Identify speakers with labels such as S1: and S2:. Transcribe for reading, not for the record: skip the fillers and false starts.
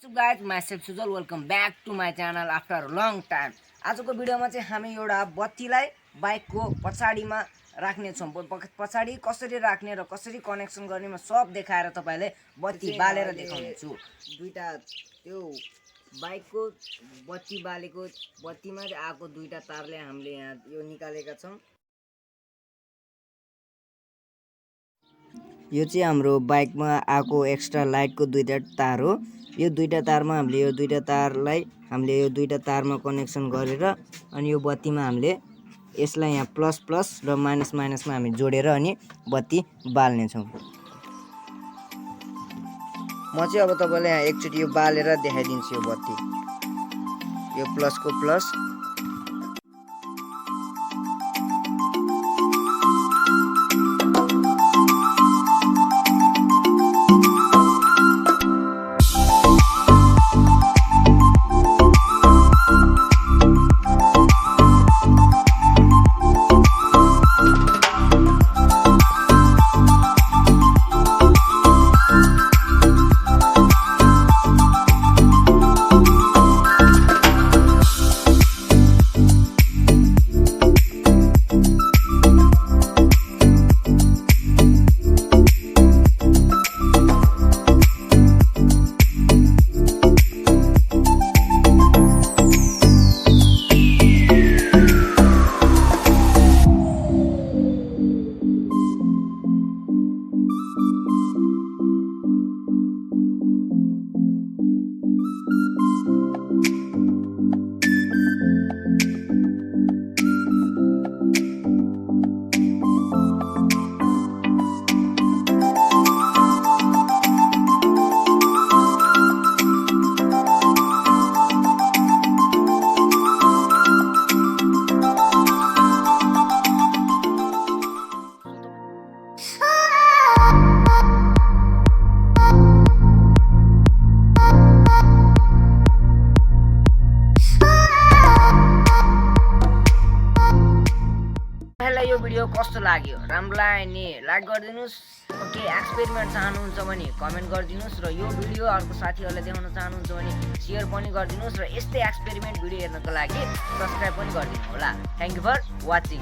S1: So guys, myself Sujal, welcome back to my channel after a long time. आजको भिडियोमा चाहिँ हामी एउटा बत्तीलाई बाइकको पछाडीमा राख्ने छौं। पछाडी कसरी राख्ने र कसरी कनेक्सन गर्ने म सब देखाएर तपाईलाई बत्ती बालेर देखाउने छु। दुईटा त्यो बाइकको बत्ती बालेको बत्तीमा चाहिँ आको दुईटा तारले हामीले यहाँ यो निकालेका छौं। यो चाहिँ हाम्रो बाइकमा आको एक्स्ट्रा लाइटको दुईटा तार हो। यो दुईटा तारमा हामीले यो दुईटा तारलाई हामीले यो दुईटा तारमा कनेक्सन गरेर अनि यो बत्तीमा हामीले यसलाई यहाँ प्लस प्लस र माइनस माइनसमा हामी जोडेर अनि बत्ती बाल्ने छौं। म चाहिँ अब तपाईलाई यहाँ एकचोटी यो बालेर देखाइदिन्छु। यो बत्ती यो प्लसको प्लस यो भिडियो कस्तो लाग्यो? राम्रो लाग्यो नि लाइक गरिदिनुस्। ओके, एक्सपेरिमेन्ट चाहनुहुन्छ भने कमेन्ट गरिदिनुस् र यो भिडियो अर्को साथीहरुलाई देखाउन चाहनुहुन्छ भने शेयर पनि गरिदिनुस् र यस्तै एक्सपेरिमेन्ट भिडियो हेर्नको लागि सब्स्क्राइब पनि गरिदिनु होला। Thank you for watching.